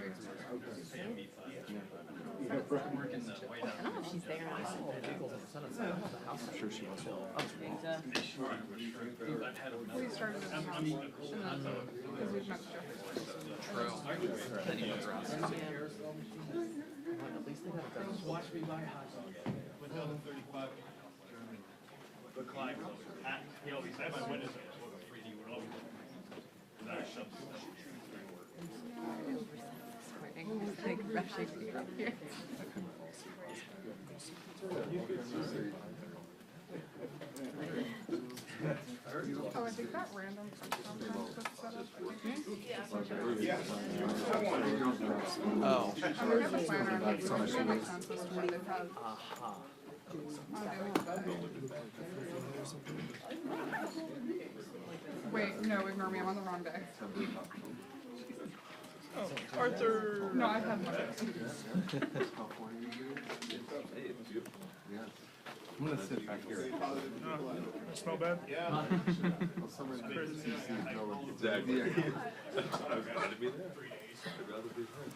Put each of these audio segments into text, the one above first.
I don't know if she's there. I'm sure she was. We started in the house, and then, because we've met Jeff. Watch me buy a hot dog. With another 35. But Clyde, he always had my windows open, so I'm afraid he would always. And I shoved the Like rushing to get here. Oh, I think that random touchdown was set up. Oh. I'm looking at the planner and like, it makes sense as to what they've had. Wait, no, ignore me, I'm on the wrong day. Oh, Arthur! No, I've had Monday. I'm gonna sit back here. Smell bad? Yeah. Exactly. I was glad to be there. I'd rather be there.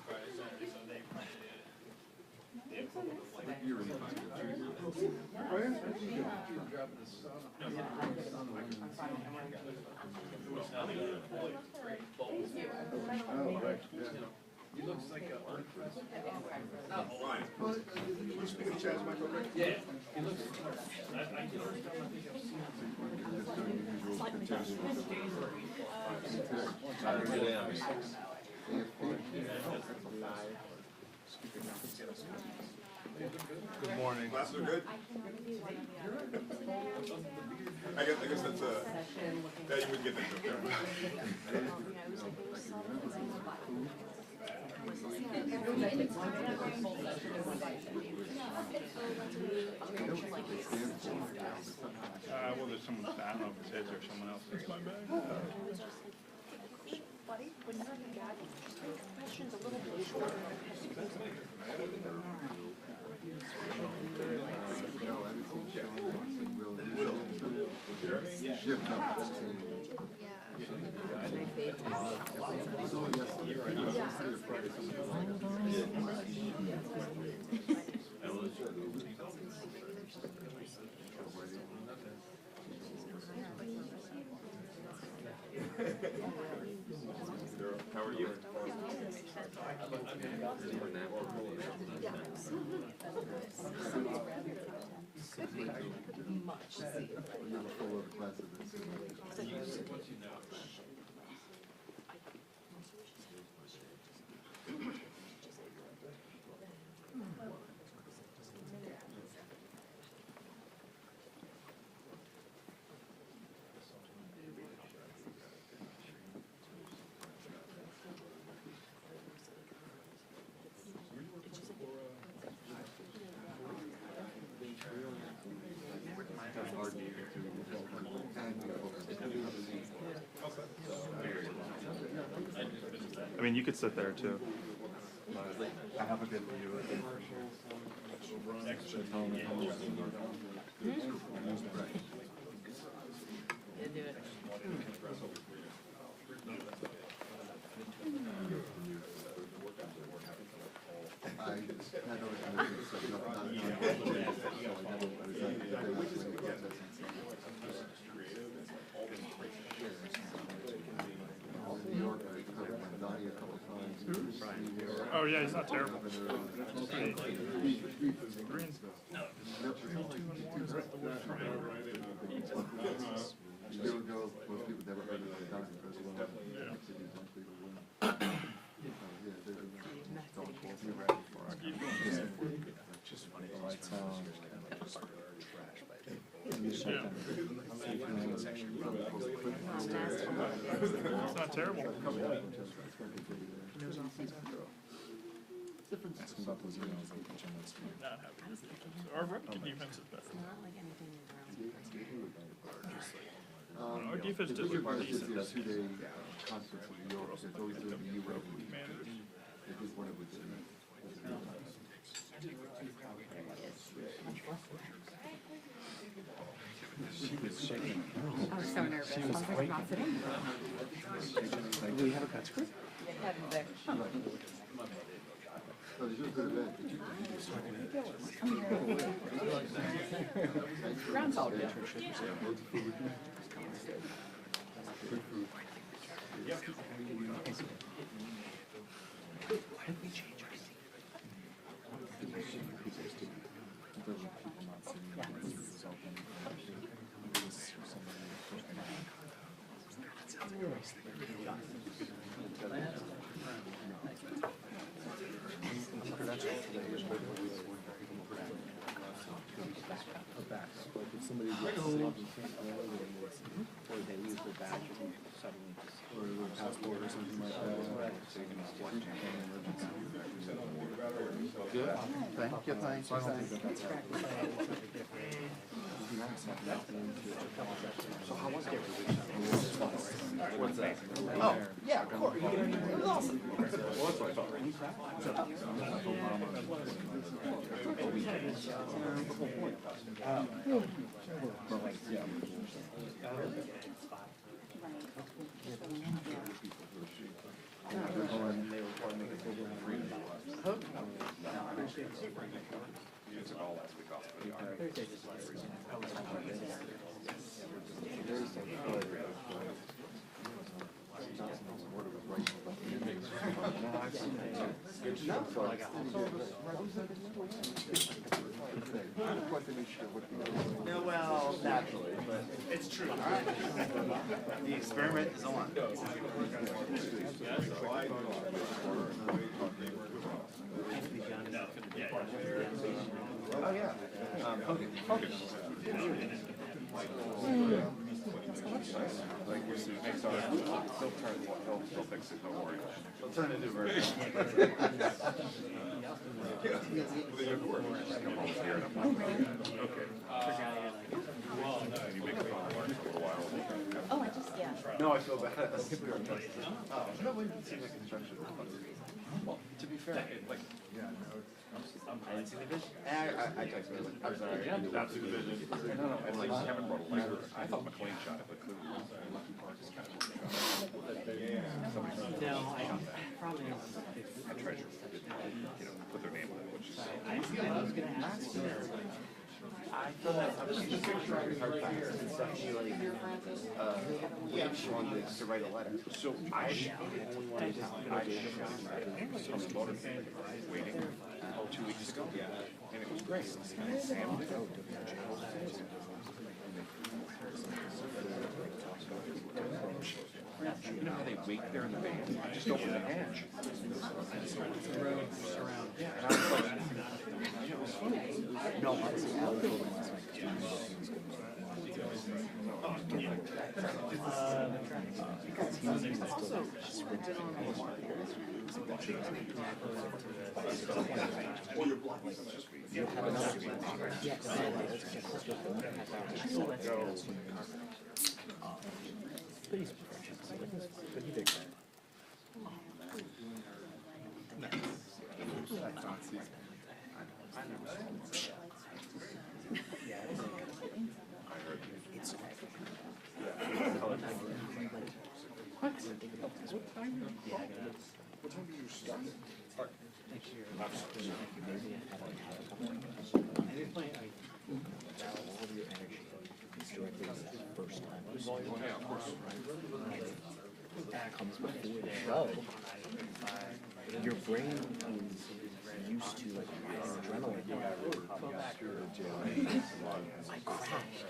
He looks like a. Well, you speaking of Chad's Michael, right? Yeah. He looks. Good morning. Classes are good? I guess that's yeah, you would get that joke there. Well, there's someone, I don't know if it's his or someone else. It's my bag. Buddy, when you're in the gap, just make the questions a little bit shorter. How are you? I mean, you could sit there too. I have a good view of it. Do it. Oh, yeah, he's not terrible. Just funny. It's not terrible. asking about those emails and pitching those to me. Not happy. Our rookie defense is better. Our defense does look decent. There's a 2-day conference in New York. There's always doing the Euro. They just wanted to do it. She was shaking. I was so nervous. She was I was like, quaking. not sitting. Like, do we have a pet script? Yeah, there. So this is a good event. Groundhog Day. Good food. Why did we change our seat? Somebody or they lose their badge or their passport or something like that. Good. Thank you. Thanks. I don't think that's happening. So how was it? What's that? Oh, yeah, of course. It was awesome. Well, that's what I thought. You took all last week off. No, well, naturally, but it's true. The experiment is on. Oh, yeah. Hogan. Like we're seeing, they'll fix it, don't worry. They'll turn into a version. Come home here and I'm like, okay. You make a phone call for a little while. Oh, I just, yeah. No, I feel bad. That's typically our justice. Oh, no, we didn't see the construction. Well, to be fair, like, I didn't see the vision. I texted her, like, I'm sorry. that's the vision. No, and like Kevin brought a letter. I thought McLean shot it, but clearly Lucky Park is kind of shot. No, I probably A treasurer did, put their name on it, which is. I was gonna ask you. I feel that I'm just trying hard facts and stuff. She like, she wanted to write a letter. So I only wanted to, some motor waiting 2 weeks ago, and it was great. Sam, you know how they wait there in the van? I just opened the hatch. Yeah, and I was like, it was funny. No, honestly, I told him last night. Because he was still sprinting on the you'll have another one. Yeah, but he's professional, but he did that. What time do you start? Comes before the show. Your brain is used to like adrenaline. I crashed.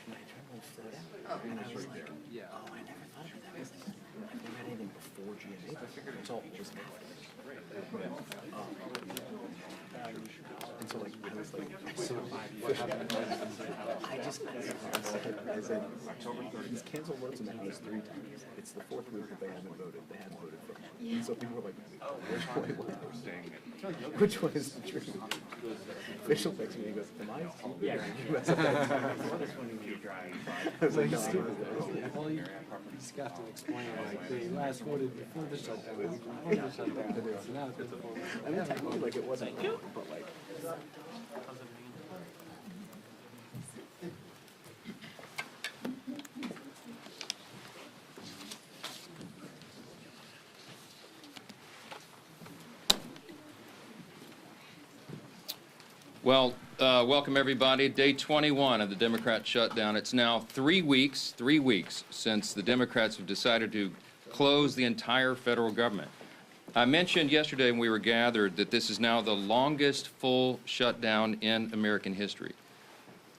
My adrenaline flowed out. And I was like, oh, I never thought of it that way. I've never had anything before GMA. It's all just after. And so like, I was like, so what happened was, I said, he's canceled votes in the House 3 times. It's the 4th week that they haven't voted. They haven't voted for him. And so people were like, which one is the truth? Official texts me and he goes, am I? Yeah. I was like, no, Well, he's got to explain, like, they last voted before the shutdown, before the shutdown, so now it's before. I mean, technically, like, it wasn't wrong, but like, Well, welcome everybody. Day 21 of the Democrat shutdown. It's now 3 weeks since the Democrats have decided to close the entire federal government. I mentioned yesterday when we were gathered that this is now the longest full shutdown in American history.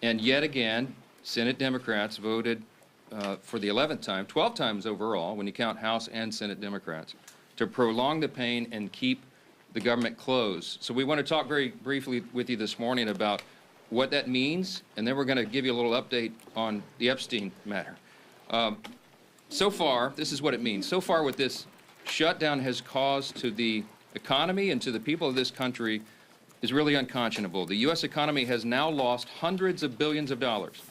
And yet again, Senate Democrats voted for the 11th time, 12 times overall, when you count House and Senate Democrats, to prolong the pain and keep the government closed. So we want to talk very briefly with you this morning about what that means, and then we're going to give you a little update on the Epstein matter. So far, this is what it means. So far, what this shutdown has caused to the economy and to the people of this country is really unconscionable. The U.S. economy has now lost hundreds of billions of dollars.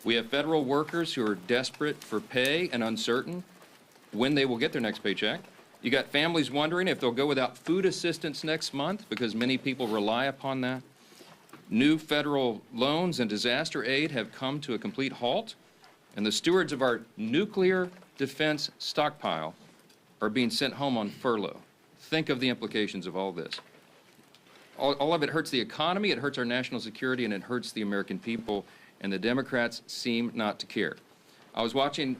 We have federal workers who are desperate for pay and uncertain when they will get their next paycheck. You got families wondering if they'll go without food assistance next month because many people rely upon that. New federal loans and disaster aid have come to a complete halt, and the stewards of our nuclear defense stockpile are being sent home on furlough. Think of the implications of all this. All of it hurts the economy, it hurts our national security, and it hurts the American people, and the Democrats seem not to care. I was watching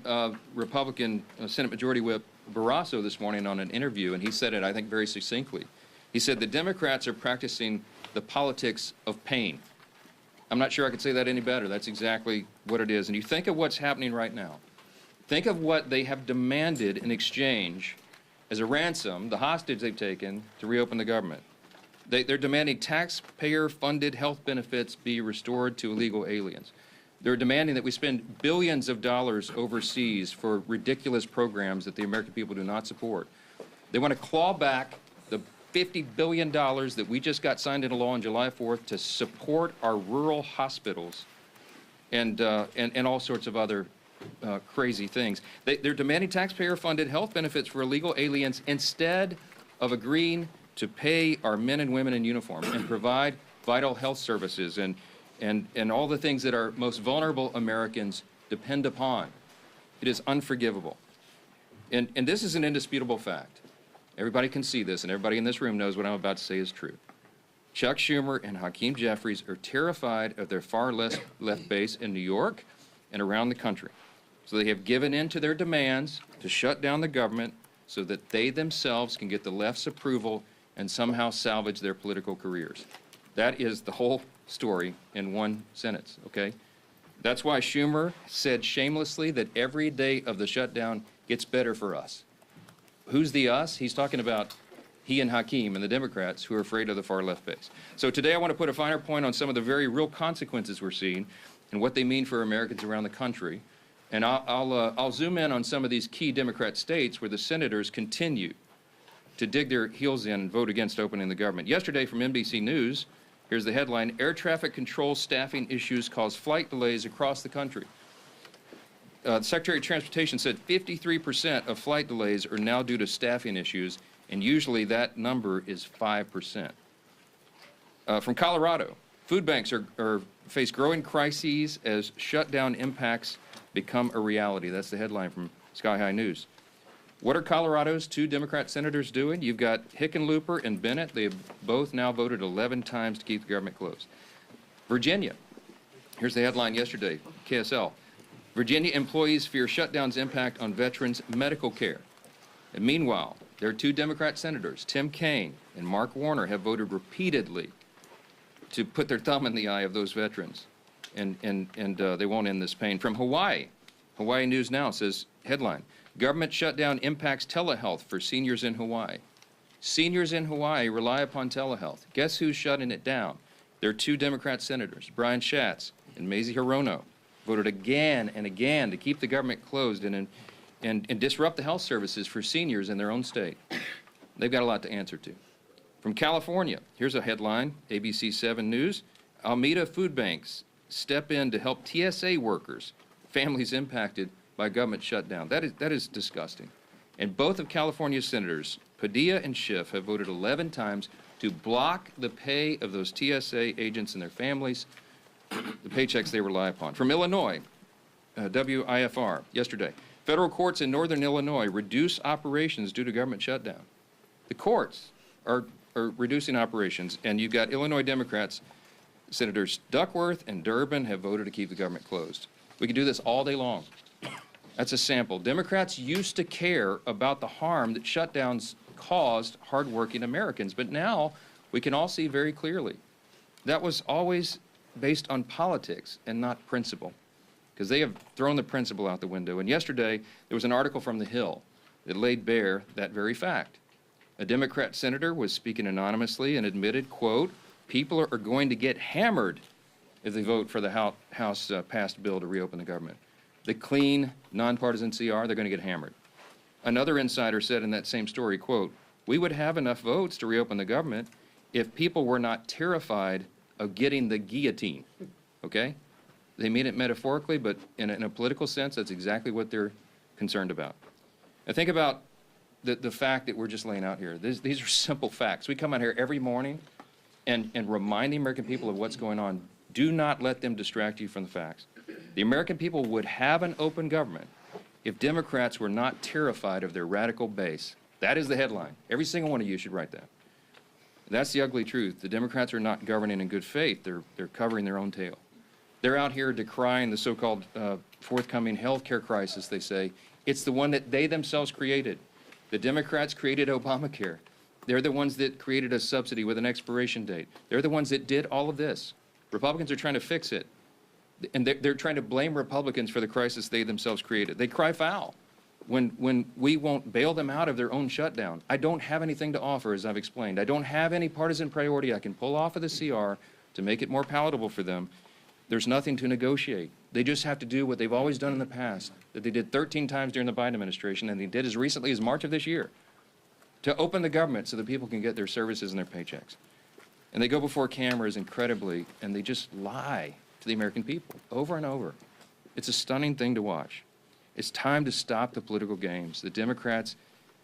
Republican Senate Majority Whip Barrasso this morning on an interview, and he said it, I think, very succinctly. He said the Democrats are practicing the politics of pain. I'm not sure I could say that any better. That's exactly what it is. And you think of what's happening right now. Think of what they have demanded in exchange as a ransom, the hostage they've taken to reopen the government. They're demanding taxpayer-funded health benefits be restored to illegal aliens. They're demanding that we spend billions of dollars overseas for ridiculous programs that the American people do not support. They want to claw back the $50 billion that we just got signed into law on July 4th to support our rural hospitals and all sorts of other crazy things. They're demanding taxpayer-funded health benefits for illegal aliens instead of agreeing to pay our men and women in uniform and provide vital health services and all the things that our most vulnerable Americans depend upon. It is unforgivable. And this is an indisputable fact. Everybody can see this, and everybody in this room knows what I'm about to say is true. Chuck Schumer and Hakeem Jeffries are terrified of their far left base in New York and around the country. So they have given in to their demands to shut down the government so that they themselves can get the left's approval and somehow salvage their political careers. That is the whole story in one sentence, okay? That's why Schumer said shamelessly that every day of the shutdown gets better for us. Who's the us? He's talking about he and Hakeem and the Democrats who are afraid of the far left base. So today I want to put a finer point on some of the very real consequences we're seeing and what they mean for Americans around the country. And I'll zoom in on some of these key Democrat states where the senators continue to dig their heels in and vote against opening the government. Yesterday from NBC News, here's the headline: air traffic control staffing issues cause flight delays across the country. The Secretary of Transportation said 53% of flight delays are now due to staffing issues, and usually that number is 5%. From Colorado, food banks face growing crises as shutdown impacts become a reality. That's the headline from Sky High News. What are Colorado's two Democrat senators doing? You've got Hickenlooper and Bennett. They have both now voted 11 times to keep the government closed. Virginia. Here's the headline yesterday, KSL. Virginia employees fear shutdown's impact on veterans' medical care. And meanwhile, there are two Democrat senators, Tim Kaine and Mark Warner, have voted repeatedly to put their thumb in the eye of those veterans. And they won't end this pain. From Hawaii, Hawaii News Now says, headline, government shutdown impacts telehealth for seniors in Hawaii. Seniors in Hawaii rely upon telehealth. Guess who's shutting it down? There are two Democrat senators, Brian Schatz and Mazie Hirono, voted again and again to keep the government closed and disrupt the health services for seniors in their own state. They've got a lot to answer to. From California, here's a headline, ABC 7 News. Alameda food banks step in to help TSA workers, families impacted by government shutdown. That is disgusting. And both of California's senators, Padilla and Schiff, have voted 11 times to block the pay of those TSA agents and their families, the paychecks they rely upon. From Illinois, WIFR, yesterday, federal courts in northern Illinois reduce operations due to government shutdown. The courts are reducing operations, and you've got Illinois Democrats Senators Duckworth and Durbin have voted to keep the government closed. We can do this all day long. That's a sample. Democrats used to care about the harm that shutdowns caused hardworking Americans, but now we can all see very clearly that was always based on politics and not principle, because they have thrown the principle out the window. And yesterday, there was an article from The Hill that laid bare that very fact. A Democrat senator was speaking anonymously and admitted, quote, people are going to get hammered if they vote for the House passed bill to reopen the government. The clean, nonpartisan CR, they're going to get hammered. Another insider said in that same story, quote, we would have enough votes to reopen the government if people were not terrified of getting the guillotine, okay? They mean it metaphorically, but in a political sense, that's exactly what they're concerned about. Now think about the fact that we're just laying out here. These are simple facts. We come out here every morning and remind the American people of what's going on. Do not let them distract you from the facts. The American people would have an open government if Democrats were not terrified of their radical base. That is the headline. Every single one of you should write that. That's the ugly truth. The Democrats are not governing in good faith. They're covering their own tail. They're out here decrying the so-called forthcoming health care crisis, they say. It's the one that they themselves created. The Democrats created Obamacare. They're the ones that created a subsidy with an expiration date. They're the ones that did all of this. Republicans are trying to fix it. And they're trying to blame Republicans for the crisis they themselves created. They cry foul when we won't bail them out of their own shutdown. I don't have anything to offer, as I've explained. I don't have any partisan priority I can pull off of the CR to make it more palatable for them. There's nothing to negotiate. They just have to do what they've always done in the past, that they did 13 times during the Biden administration, and they did as recently as March of this year, to open the government so that people can get their services and their paychecks. And they go before cameras incredibly, and they just lie to the American people over and over. It's a stunning thing to watch. It's time to stop the political games. The Democrats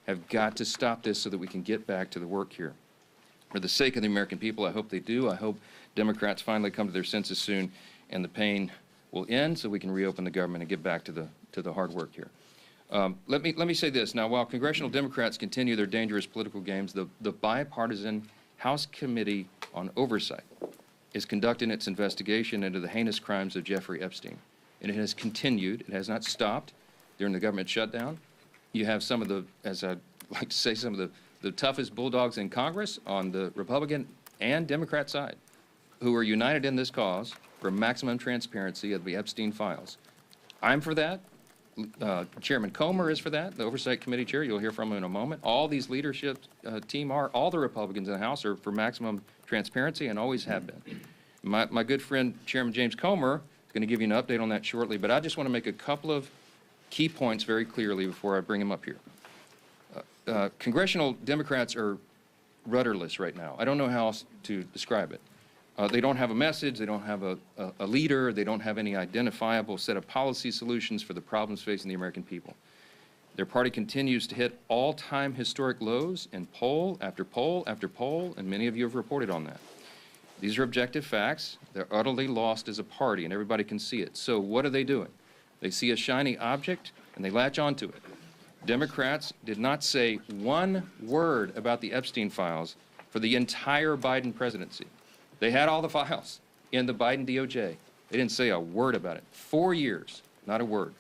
have got to stop this so that we can get back to the work here. For the sake of the American people, I hope they do. I hope Democrats finally come to their senses soon and the pain will end so we can reopen the government and get back to the hard work here. Let me say this. Now, while congressional Democrats continue their dangerous political games, the bipartisan House Committee on Oversight is conducting its investigation into the heinous crimes of Jeffrey Epstein. And it has continued. It has not stopped during the government shutdown. You have some of the, as I like to say, some of the toughest bulldogs in Congress on the Republican and Democrat side who are united in this cause for maximum transparency of the Epstein files. I'm for that. Chairman Comer is for that, the Oversight Committee chair. You'll hear from him in a moment. All these leadership team are, all the Republicans in the House are for maximum transparency and always have been. My good friend, Chairman James Comer, is going to give you an update on that shortly, but I just want to make a couple of key points very clearly before I bring him up here. Congressional Democrats are rudderless right now. I don't know how else to describe it. They don't have a message, they don't have a leader, they don't have any identifiable set of policy solutions for the problems facing the American people. Their party continues to hit all-time historic lows in poll after poll after poll, and many of you have reported on that. These are objective facts. They're utterly lost as a party, and everybody can see it. So what are they doing? They see a shiny object, and they latch onto it. Democrats did not say one word about the Epstein files for the entire Biden presidency. They had all the files in the Biden DOJ. They didn't say a word about it. 4 years, not a word.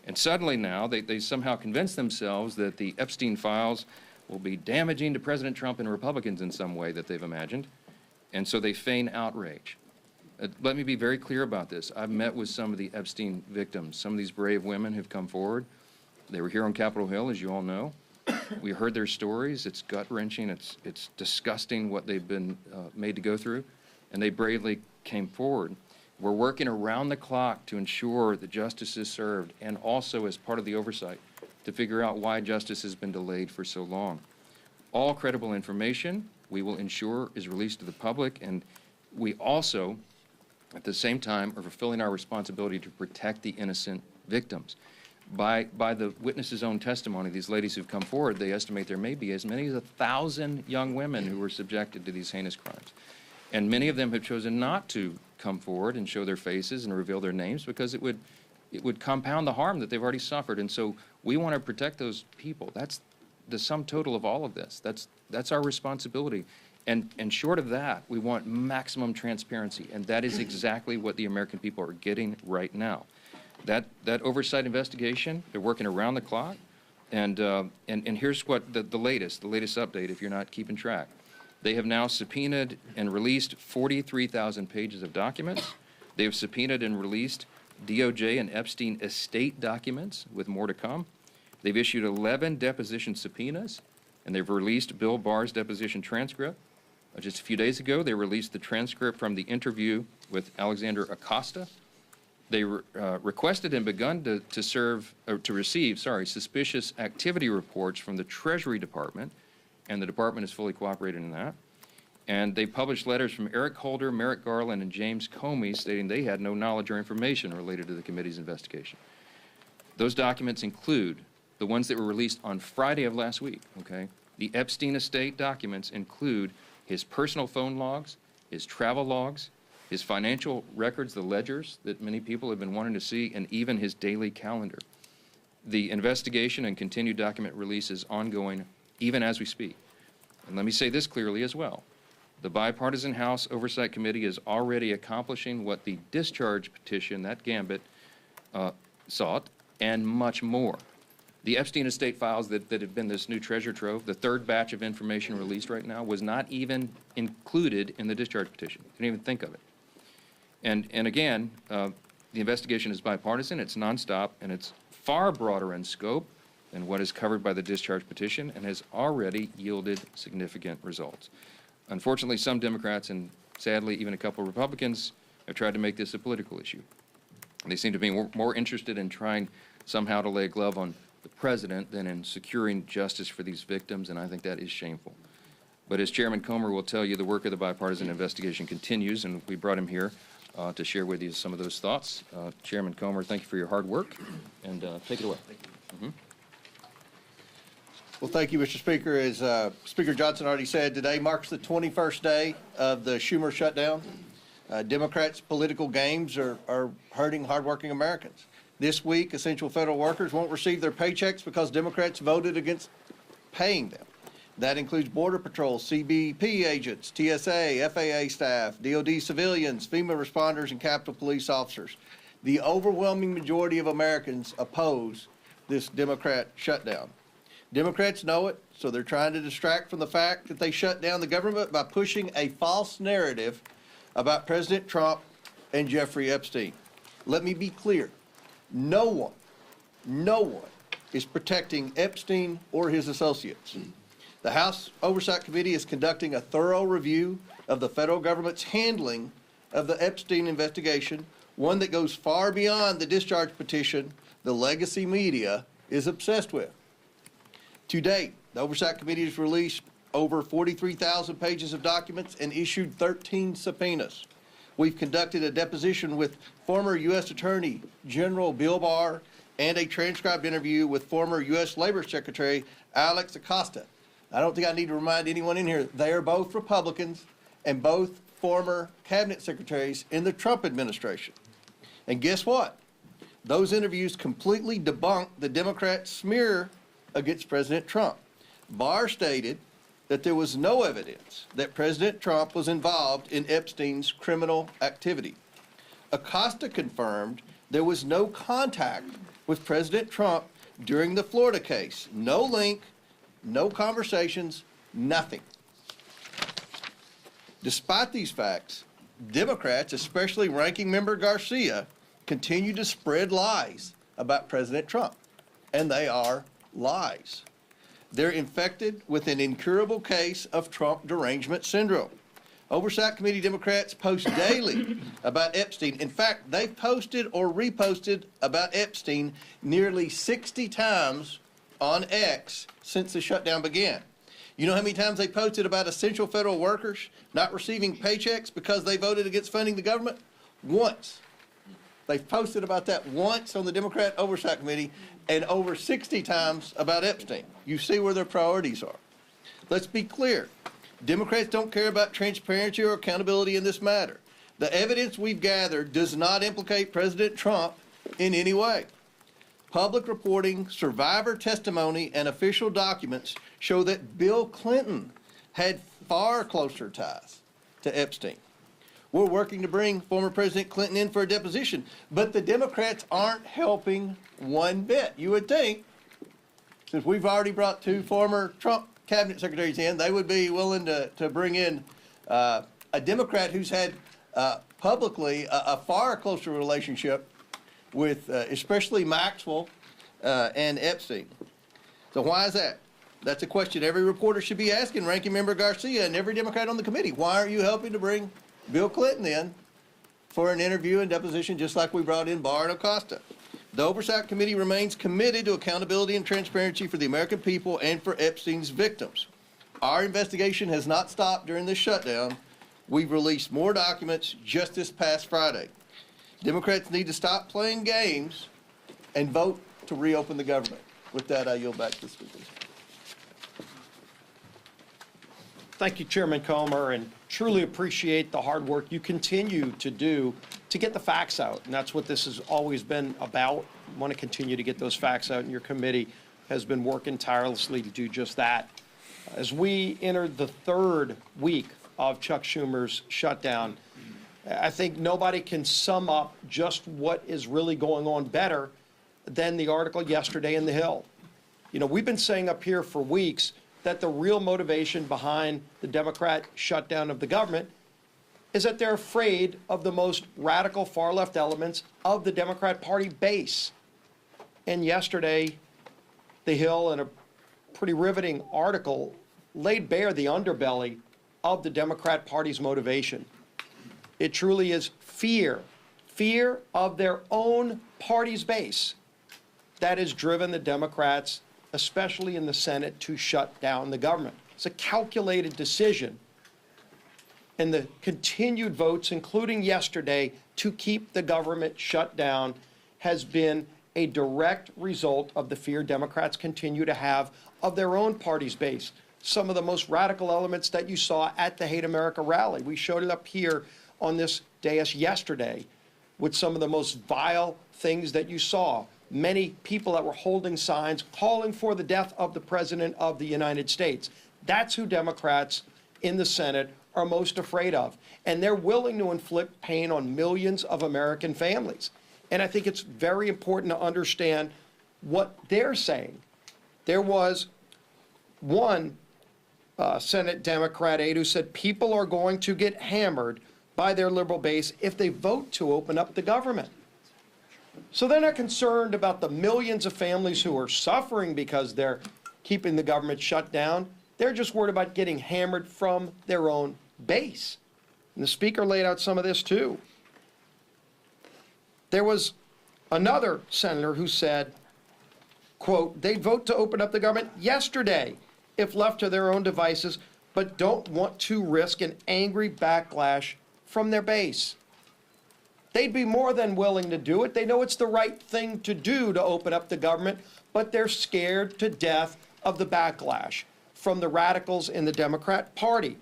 And suddenly now, they somehow convinced themselves that the Epstein files will be damaging to President Trump and Republicans in some way that they've imagined. And so they feign outrage. Let me be very clear about this. I've met with some of the Epstein victims, some of these brave women who've come forward. They were here on Capitol Hill, as you all know. We heard their stories. It's gut-wrenching. It's disgusting what they've been made to go through, and they bravely came forward. We're working around the clock to ensure that justice is served, and also as part of the oversight to figure out why justice has been delayed for so long. All credible information we will ensure is released to the public, and we also, at the same time, are fulfilling our responsibility to protect the innocent victims. By the witnesses' own testimony, these ladies who've come forward, they estimate there may be as many as 1,000 young women who were subjected to these heinous crimes. And many of them have chosen not to come forward and show their faces and reveal their names because it would compound the harm that they've already suffered. And so we want to protect those people. That's the sum total of all of this. That's our responsibility. And short of that, we want maximum transparency, and that is exactly what the American people are getting right now. That oversight investigation, they're working around the clock, and here's what the latest update, if you're not keeping track. They have now subpoenaed and released 43,000 pages of documents. They have subpoenaed and released DOJ and Epstein estate documents, with more to come. They've issued 11 deposition subpoenas, and they've released Bill Barr's deposition transcript. Just a few days ago, they released the transcript from the interview with Alexander Acosta. They requested and begun to receive suspicious activity reports from the Treasury Department, and the department is fully cooperating in that. And they published letters from Eric Holder, Merrick Garland, and James Comey stating they had no knowledge or information related to the committee's investigation. Those documents include the ones that were released on Friday of last week, okay? The Epstein estate documents include his personal phone logs, his travel logs, his financial records, the ledgers that many people have been wanting to see, and even his daily calendar. The investigation and continued document release is ongoing even as we speak. And let me say this clearly as well. The bipartisan House Oversight Committee is already accomplishing what the discharge petition, that gambit, sought, and much more. The Epstein estate files that have been this new treasure trove, the third batch of information released right now, was not even included in the discharge petition. Couldn't even think of it. And again, the investigation is bipartisan, it's nonstop, and it's far broader in scope than what is covered by the discharge petition, and has already yielded significant results. Unfortunately, some Democrats, and sadly even a couple of Republicans, have tried to make this a political issue. They seem to be more interested in trying somehow to lay a glove on the president than in securing justice for these victims, and I think that is shameful. But as Chairman Comer will tell you, the work of the bipartisan investigation continues, and we brought him here to share with you some of those thoughts. Chairman Comer, thank you for your hard work, and take it away. Well, thank you, Mr. Speaker. As Speaker Johnson already said, today marks the 21st day of the Schumer shutdown. Democrats' political games are hurting hardworking Americans. This week, essential federal workers won't receive their paychecks because Democrats voted against paying them. That includes Border Patrol, CBP agents, TSA, FAA staff, DOD civilians, FEMA responders, and Capitol Police officers. The overwhelming majority of Americans oppose this Democrat shutdown. Democrats know it, so they're trying to distract from the fact that they shut down the government by pushing a false narrative about President Trump and Jeffrey Epstein. Let me be clear. No one is protecting Epstein or his associates. The House Oversight Committee is conducting a thorough review of the federal government's handling of the Epstein investigation, one that goes far beyond the discharge petition the legacy media is obsessed with. To date, the Oversight Committee has released over 43,000 pages of documents and issued 13 subpoenas. We've conducted a deposition with former U.S. Attorney General Bill Barr and a transcribed interview with former U.S. Labor Secretary Alex Acosta. I don't think I need to remind anyone in here, they are both Republicans and both former cabinet secretaries in the Trump administration. And guess what? Those interviews completely debunked the Democrat smear against President Trump. Barr stated that there was no evidence that President Trump was involved in Epstein's criminal activity. Acosta confirmed there was no contact with President Trump during the Florida case. No link, no conversations, nothing. Despite these facts, Democrats, especially Ranking Member Garcia, continue to spread lies about President Trump, and they are lies. They're infected with an incurable case of Trump derangement syndrome. Oversight Committee Democrats post daily about Epstein. In fact, they've posted or reposted about Epstein nearly 60 times on X since the shutdown began. You know how many times they posted about essential federal workers not receiving paychecks because they voted against funding the government? Once. They've posted about that once on the Democrat Oversight Committee, and over 60 times about Epstein. You see where their priorities are. Let's be clear. Democrats don't care about transparency or accountability in this matter. The evidence we've gathered does not implicate President Trump in any way. Public reporting, survivor testimony, and official documents show that Bill Clinton had far closer ties to Epstein. We're working to bring former President Clinton in for a deposition, but the Democrats aren't helping one bit. You would think, since we've already brought 2 former Trump cabinet secretaries in, they would be willing to bring in a Democrat who's had publicly a far closer relationship with especially Maxwell and Epstein. So why is that? That's a question every reporter should be asking Ranking Member Garcia and every Democrat on the committee. Why aren't you helping to bring Bill Clinton in for an interview and deposition just like we brought in Barr and Acosta? The Oversight Committee remains committed to accountability and transparency for the American people and for Epstein's victims. Our investigation has not stopped during this shutdown. We've released more documents just this past Friday. Democrats need to stop playing games and vote to reopen the government. With that, I yield back to the speakers. Thank you, Chairman Comer, and truly appreciate the hard work you continue to do to get the facts out. And that's what this has always been about. I want to continue to get those facts out, and your committee has been working tirelessly to do just that. As we enter the 3rd week of Chuck Schumer's shutdown, I think nobody can sum up just what is really going on better than the article yesterday in The Hill. You know, we've been saying up here for weeks that the real motivation behind the Democrat shutdown of the government is that they're afraid of the most radical far-left elements of the Democrat Party base. And yesterday, The Hill, in a pretty riveting article, laid bare the underbelly of the Democrat Party's motivation. It truly is fear of their own party's base that has driven the Democrats, especially in the Senate, to shut down the government. It's a calculated decision. And the continued votes, including yesterday, to keep the government shut down has been a direct result of the fear Democrats continue to have of their own party's base. Some of the most radical elements that you saw at the Hate America rally. We showed it up here on this dais yesterday with some of the most vile things that you saw. Many people that were holding signs calling for the death of the President of the United States. That's who Democrats in the Senate are most afraid of. And they're willing to inflict pain on millions of American families. And I think it's very important to understand what they're saying. There was one Senate Democrat aide who said people are going to get hammered by their liberal base if they vote to open up the government. So they're not concerned about the millions of families who are suffering because they're keeping the government shut down. They're just worried about getting hammered from their own base. And the Speaker laid out some of this too. There was another senator who said, quote, they'd vote to open up the government yesterday if left to their own devices, but don't want to risk an angry backlash from their base. They'd be more than willing to do it. They know it's the right thing to do to open up the government, but they're scared to death of the backlash from the radicals in the Democrat Party.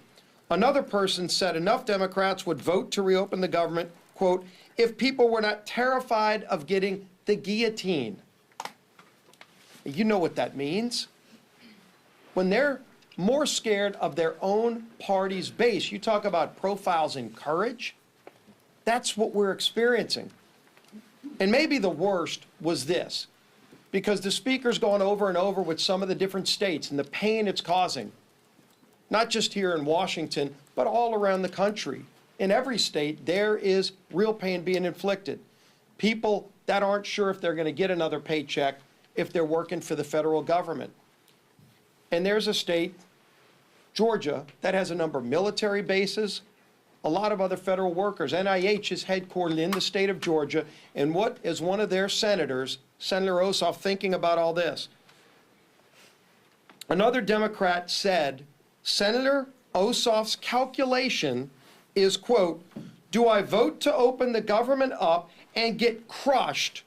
Another person said enough Democrats would vote to reopen the government, quote, if people were not terrified of getting the guillotine. You know what that means. When they're more scared of their own party's base, you talk about profiles in courage. That's what we're experiencing. And maybe the worst was this, because the Speaker's gone over and over with some of the different states and the pain it's causing, not just here in Washington, but all around the country. In every state, there is real pain being inflicted. People that aren't sure if they're going to get another paycheck if they're working for the federal government. And there's a state, Georgia, that has a number of military bases, a lot of other federal workers. NIH is headquartered in the state of Georgia. And what is one of their senators, Senator Ossoff, thinking about all this? Another Democrat said, Senator Ossoff's calculation is, quote, do I vote to open the government up and get crushed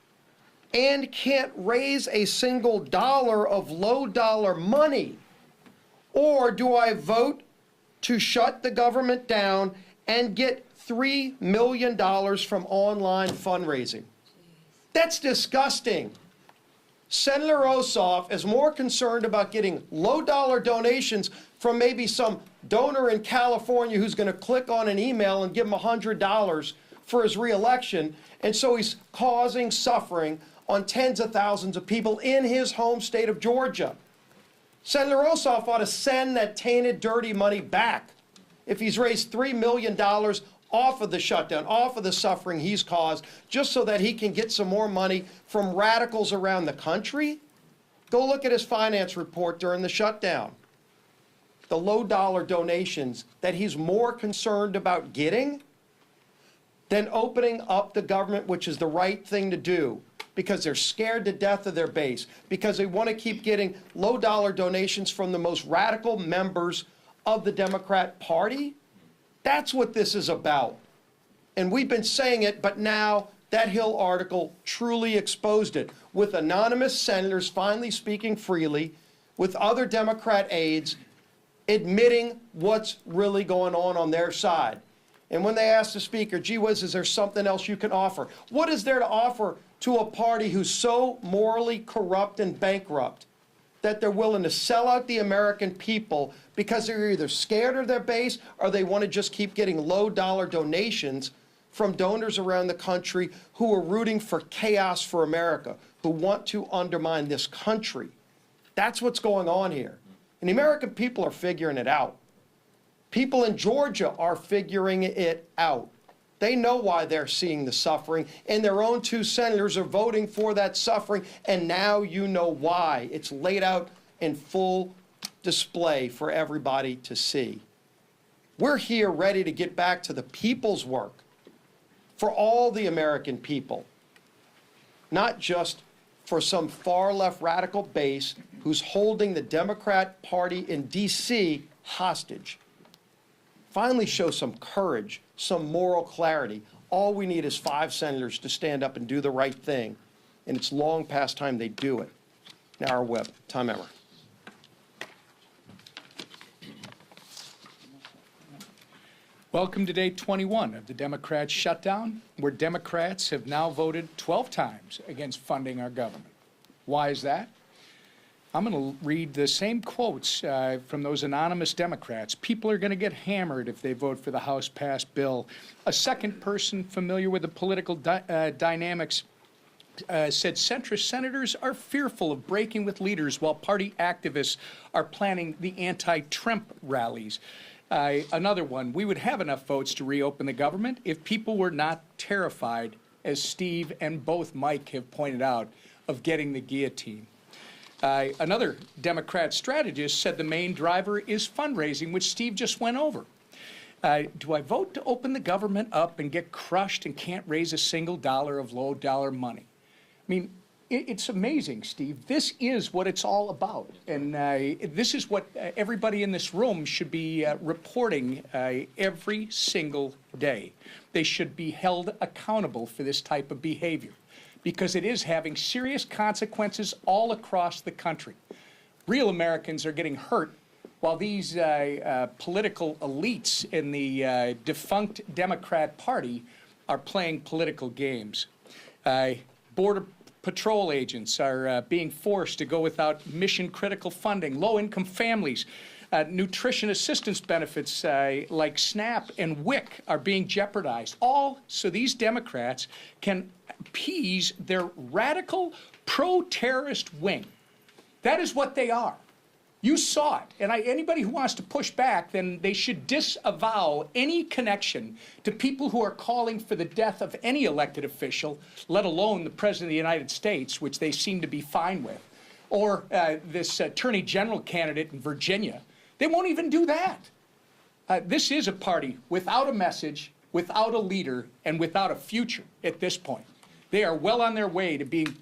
and can't raise a single dollar of low dollar money? Or do I vote to shut the government down and get $3 million from online fundraising? That's disgusting. Senator Ossoff is more concerned about getting low-dollar donations from maybe some donor in California who's going to click on an email and give him $100 for his reelection, and so he's causing suffering on tens of thousands of people in his home state of Georgia. Senator Ossoff ought to send that tainted, dirty money back if he's raised $3 million off of the shutdown, off of the suffering he's caused, just so that he can get some more money from radicals around the country. Go look at his finance report during the shutdown. The low-dollar donations that he's more concerned about getting than opening up the government, which is the right thing to do, because they're scared to death of their base, because they want to keep getting low-dollar donations from the most radical members of the Democrat Party. That's what this is about. And we've been saying it, but now that Hill article truly exposed it, with anonymous senators finally speaking freely, with other Democrat aides admitting what's really going on their side. And when they asked the speaker, gee whiz, is there something else you can offer? What is there to offer to a party who's so morally corrupt and bankrupt that they're willing to sell out the American people because they're either scared of their base or they want to just keep getting low-dollar donations from donors around the country who are rooting for chaos for America, who want to undermine this country? That's what's going on here. And the American people are figuring it out. People in Georgia are figuring it out. They know why they're seeing the suffering, and their own two senators are voting for that suffering, and now you know why. It's laid out in full display for everybody to see. We're here ready to get back to the people's work for all the American people, not just for some far-left radical base who's holding the Democrat Party in D.C. hostage. Finally show some courage, some moral clarity. All we need is 5 senators to stand up and do the right thing, and it's long past time they do it. Now our whip, Tom Emmer. Welcome to day 21 of the Democrats' shutdown, where Democrats have now voted 12 times against funding our government. Why is that? I'm going to read the same quotes from those anonymous Democrats. People are going to get hammered if they vote for the House-passed bill. A second person familiar with the political dynamics said centrist senators are fearful of breaking with leaders while party activists are planning the anti-Trump rallies. Another one, we would have enough votes to reopen the government if people were not terrified, as Steve and both Mike have pointed out, of getting the guillotine. Another Democrat strategist said the main driver is fundraising, which Steve just went over. Do I vote to open the government up and get crushed and can't raise a single dollar of low-dollar money? I mean, it's amazing, Steve. This is what it's all about. And this is what everybody in this room should be reporting every single day. They should be held accountable for this type of behavior, because it is having serious consequences all across the country. Real Americans are getting hurt while these political elites in the defunct Democrat Party are playing political games. Border Patrol agents are being forced to go without mission-critical funding. Low-income families, nutrition assistance benefits like SNAP and WIC are being jeopardized, all so these Democrats can appease their radical pro-terrorist wing. That is what they are. You saw it. And anybody who wants to push back, then they should disavow any connection to people who are calling for the death of any elected official, let alone the President of the United States, which they seem to be fine with, or this Attorney General candidate in Virginia. They won't even do that. This is a party without a message, without a leader, and without a future at this point. They are well on their way to being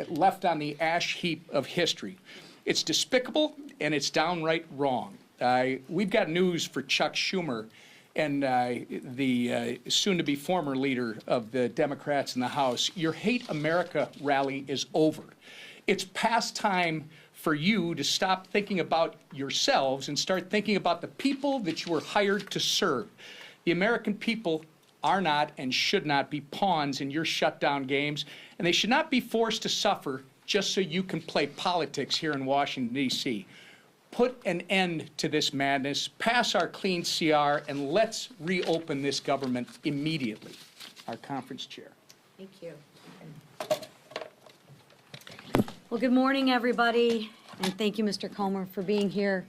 left on the ash heap of history. It's despicable, and it's downright wrong. We've got news for Chuck Schumer and the soon-to-be former leader of the Democrats in the House. Your Hate America rally is over. It's past time for you to stop thinking about yourselves and start thinking about the people that you were hired to serve. The American people are not and should not be pawns in your shutdown games, and they should not be forced to suffer just so you can play politics here in Washington, D.C. Put an end to this madness, pass our clean CR, and let's reopen this government immediately. Our conference chair. Thank you. Well, good morning, everybody, and thank you, Mr. Comer, for being here.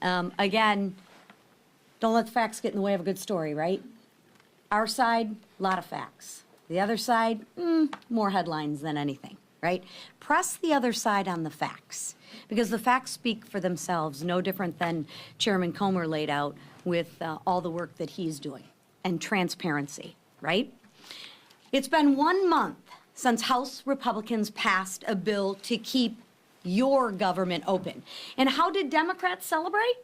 Again, don't let the facts get in the way of a good story, right? Our side, a lot of facts. The other side, more headlines than anything, right? Press the other side on the facts, because the facts speak for themselves, no different than Chairman Comer laid out with all the work that he's doing, and transparency, right? It's been 1 month since House Republicans passed a bill to keep your government open. And how did Democrats celebrate?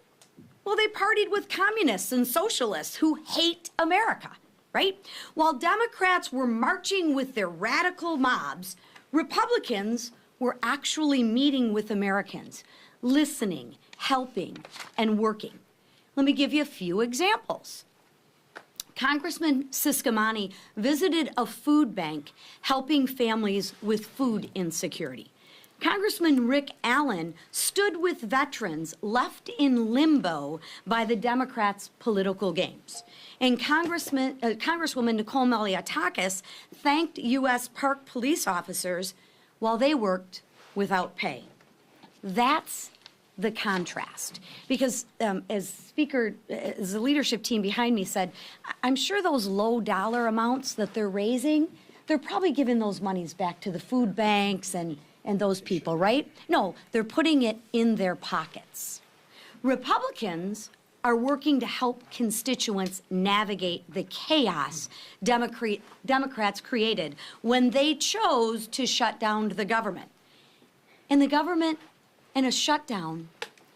Well, they partied with communists and socialists who hate America, right? While Democrats were marching with their radical mobs, Republicans were actually meeting with Americans, listening, helping, and working. Let me give you a few examples. Congressman Ciscomani visited a food bank helping families with food insecurity. Congressman Rick Allen stood with veterans left in limbo by the Democrats' political games. And Congresswoman Nicole Malliotakis thanked U.S. Park police officers while they worked without pay. That's the contrast. Because as the leadership team behind me said, I'm sure those low dollar amounts that they're raising, they're probably giving those monies back to the food banks and those people, right? No, they're putting it in their pockets. Republicans are working to help constituents navigate the chaos Democrats created when they chose to shut down the government. And the government and a shutdown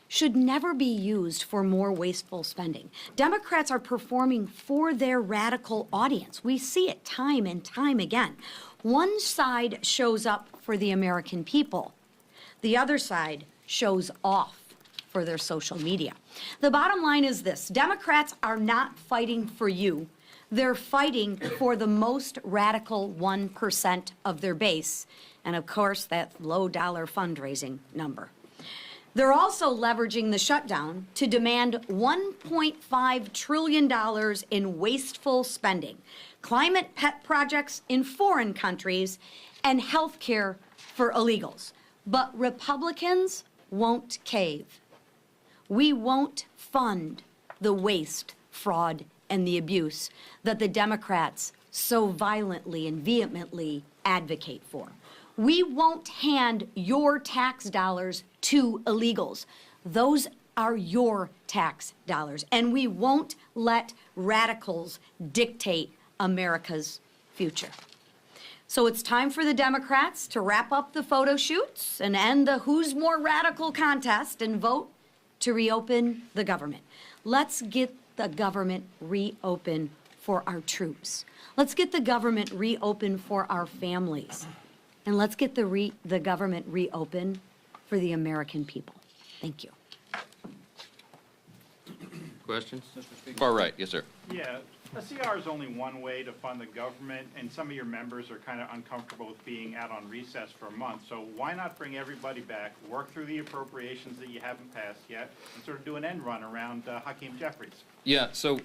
should never be used for more wasteful spending. Democrats are performing for their radical audience. We see it time and time again. One side shows up for the American people. The other side shows off for their social media. The bottom line is this: Democrats are not fighting for you. They're fighting for the most radical 1% of their base, and of course, that low-dollar fundraising number. They're also leveraging the shutdown to demand $1.5 trillion in wasteful spending, climate pet projects in foreign countries, and health care for illegals. But Republicans won't cave. We won't fund the waste, fraud, and the abuse that the Democrats so violently and vehemently advocate for. We won't hand your tax dollars to illegals. Those are your tax dollars. And we won't let radicals dictate America's future. So it's time for the Democrats to wrap up the photo shoots and end the who's more radical contest and vote to reopen the government. Let's get the government reopened for our troops. Let's get the government reopened for our families. And let's get the government reopened for the American people. Thank you. Questions? Far right, yes, sir. Yeah, a CR is only one way to fund the government, and some of your members are kind of uncomfortable with being out on recess for a month. So why not bring everybody back, work through the appropriations that you haven't passed yet, and sort of do an end run around Hakeem Jeffries? Yeah, so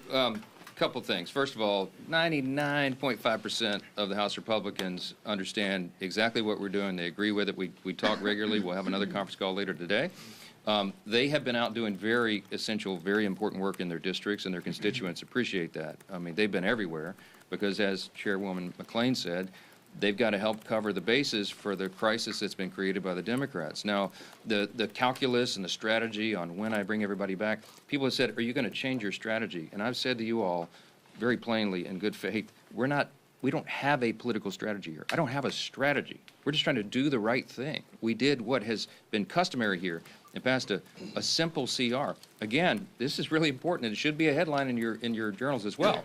couple things. First of all, 99.5% of the House Republicans understand exactly what we're doing. They agree with it. We talk regularly. We'll have another conference call later today. They have been out doing very essential, very important work in their districts, and their constituents appreciate that. I mean, they've been everywhere because, as Chairwoman McClain said, they've got to help cover the bases for the crisis that's been created by the Democrats. Now, the calculus and the strategy on when I bring everybody back, people have said, are you going to change your strategy? And I've said to you all very plainly in good faith, we don't have a political strategy here. I don't have a strategy. We're just trying to do the right thing. We did what has been customary here and passed a simple CR. Again, this is really important, and it should be a headline in your journals as well.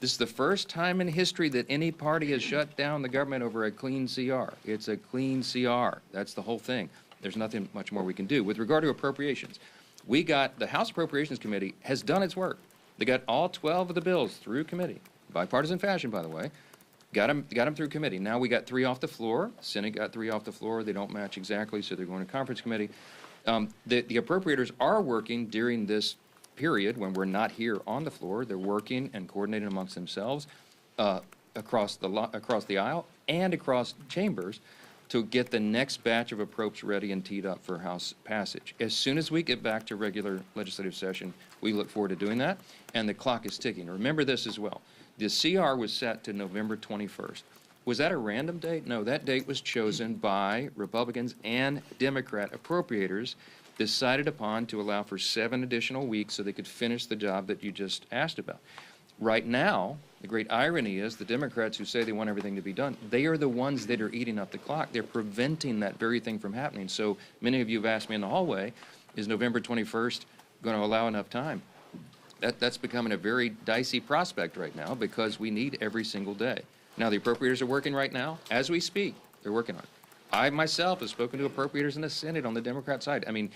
This is the first time in history that any party has shut down the government over a clean CR. It's a clean CR. That's the whole thing. There's nothing much more we can do. With regard to appropriations, the House Appropriations Committee has done its work. They got all 12 of the bills through committee, bipartisan fashion, by the way. Got them through committee. Now we got 3 off the floor. Senate got 3 off the floor. They don't match exactly, so they're going to conference committee. The appropriators are working during this period when we're not here on the floor. They're working and coordinating amongst themselves across the aisle and across chambers to get the next batch of approps ready and teed up for House passage. As soon as we get back to regular legislative session, we look forward to doing that, and the clock is ticking. Remember this as well. The CR was set to November 21st. Was that a random date? No, that date was chosen by Republicans and Democrat appropriators, decided upon to allow for 7 additional weeks so they could finish the job that you just asked about. Right now, the great irony is the Democrats who say they want everything to be done, they are the ones that are eating up the clock. They're preventing that very thing from happening. So many of you have asked me in the hallway, is November 21st going to allow enough time? That's becoming a very dicey prospect right now because we need every single day. Now, the appropriators are working right now. As we speak, they're working on it. I myself have spoken to appropriators in the Senate on the Democrat side. I mean,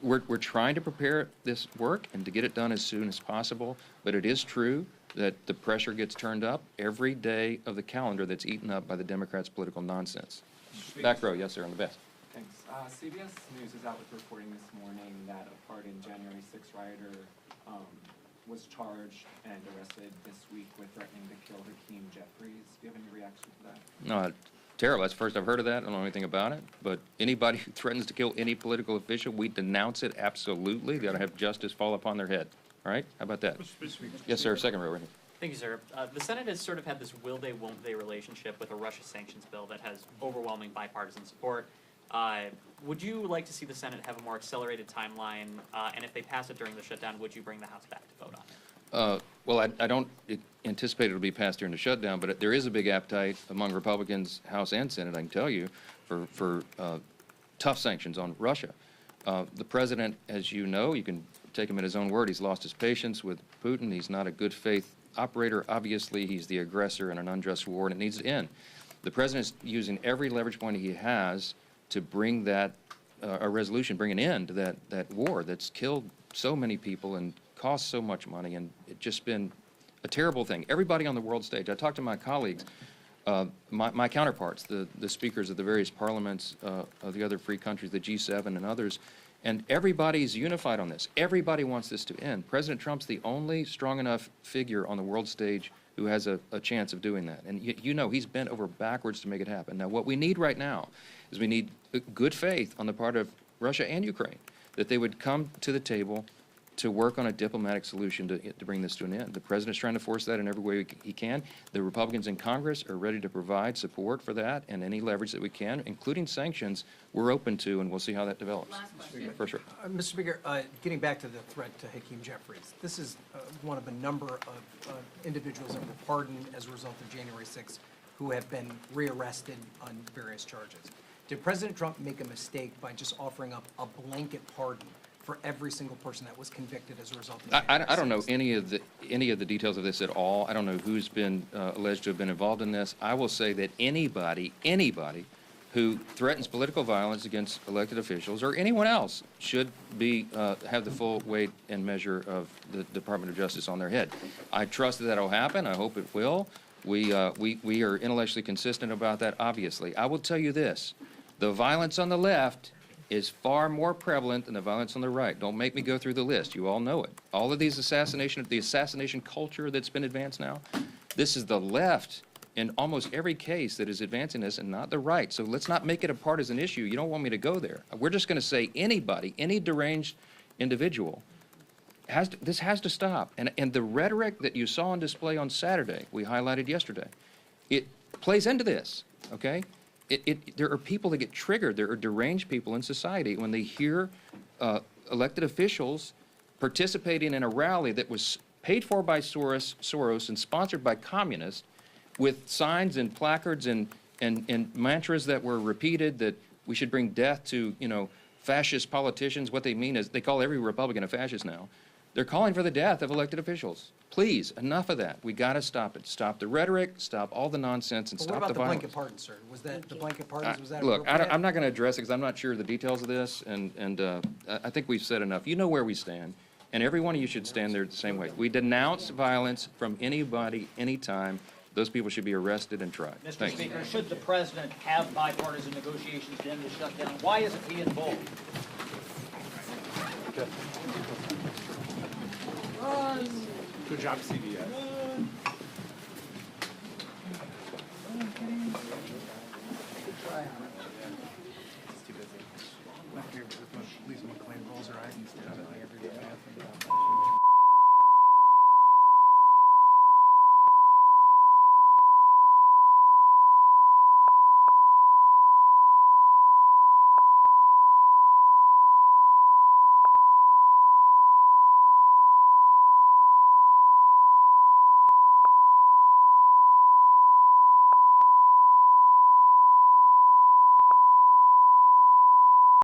we're trying to prepare this work and to get it done as soon as possible, but it is true that the pressure gets turned up every day of the calendar that's eaten up by the Democrats' political nonsense. Back row, yes, sir, on the best. Thanks. CBS News is out with reporting this morning that a pardoned January 6th rioter was charged and arrested this week with threatening to kill Hakeem Jeffries. Do you have any reaction to that? No, terrible. That's the first I've heard of that. I don't know anything about it. But anybody who threatens to kill any political official, we denounce it absolutely. They ought to have justice fall upon their head. All right? How about that? Yes, sir. Second row right here. Thank you, sir. The Senate has sort of had this will-they, won't-they relationship with a Russia sanctions bill that has overwhelming bipartisan support. Would you like to see the Senate have a more accelerated timeline? And if they pass it during the shutdown, would you bring the House back to vote on it? Well, I don't anticipate it'll be passed during the shutdown, but there is a big appetite among Republicans, House and Senate, I can tell you, for tough sanctions on Russia. The president, as you know, you can take him at his own word, he's lost his patience with Putin. He's not a good faith operator. Obviously, he's the aggressor in an unjust war, and it needs to end. The president's using every leverage point he has to bring that a resolution, bring an end to that war that's killed so many people and cost so much money, and it's just been a terrible thing. Everybody on the world stage, I talked to my colleagues, my counterparts, the speakers of the various parliaments of the other free countries, the G7 and others, and everybody's unified on this. Everybody wants this to end. President Trump's the only strong enough figure on the world stage who has a chance of doing that. And you know he's bent over backwards to make it happen. Now, what we need right now is we need good faith on the part of Russia and Ukraine, that they would come to the table to work on a diplomatic solution to bring this to an end. The president's trying to force that in every way he can. The Republicans in Congress are ready to provide support for that, and any leverage that we can, including sanctions, we're open to, and we'll see how that develops. For sure. Mr. Speaker, getting back to the threat to Hakeem Jeffries, this is one of a number of individuals that were pardoned as a result of January 6th who have been rearrested on various charges. Did President Trump make a mistake by just offering up a blanket pardon for every single person that was convicted as a result of I don't know any of the details of this at all. I don't know who's been alleged to have been involved in this. I will say that anybody who threatens political violence against elected officials or anyone else should be have the full weight and measure of the Department of Justice on their head. I trust that that'll happen. I hope it will. We are intellectually consistent about that, obviously. I will tell you this. The violence on the left is far more prevalent than the violence on the right. Don't make me go through the list. You all know it. All of these the assassination culture that's been advanced now, this is the left in almost every case that is advancing this and not the right. So let's not make it a partisan issue. You don't want me to go there. We're just going to say anybody, any deranged individual, this has to stop. And the rhetoric that you saw on display on Saturday, we highlighted yesterday, it plays into this, okay? There are people that get triggered. There are deranged people in society when they hear elected officials participating in a rally that was paid for by Soros and sponsored by communists with signs and placards and mantras that were repeated that we should bring death to, fascist politicians. What they mean is they call every Republican a fascist now. They're calling for the death of elected officials. Please, enough of that. We got to stop it. Stop the rhetoric, stop all the nonsense, and stop the violence. What about the blanket pardon, sir? Was that the blanket pardons? Was that look, I'm not going to address it because I'm not sure of the details of this, and I think we've said enough. You know where we stand, and every one of you should stand there the same way. We denounce violence from anybody, anytime. Those people should be arrested and tried. Mr. Thanks. Speaker, should the president have bipartisan negotiations to end the shutdown, why isn't he involved? Good job, CBS. My favorite is when Lisa McLean rolls her eyes and stares at me every day.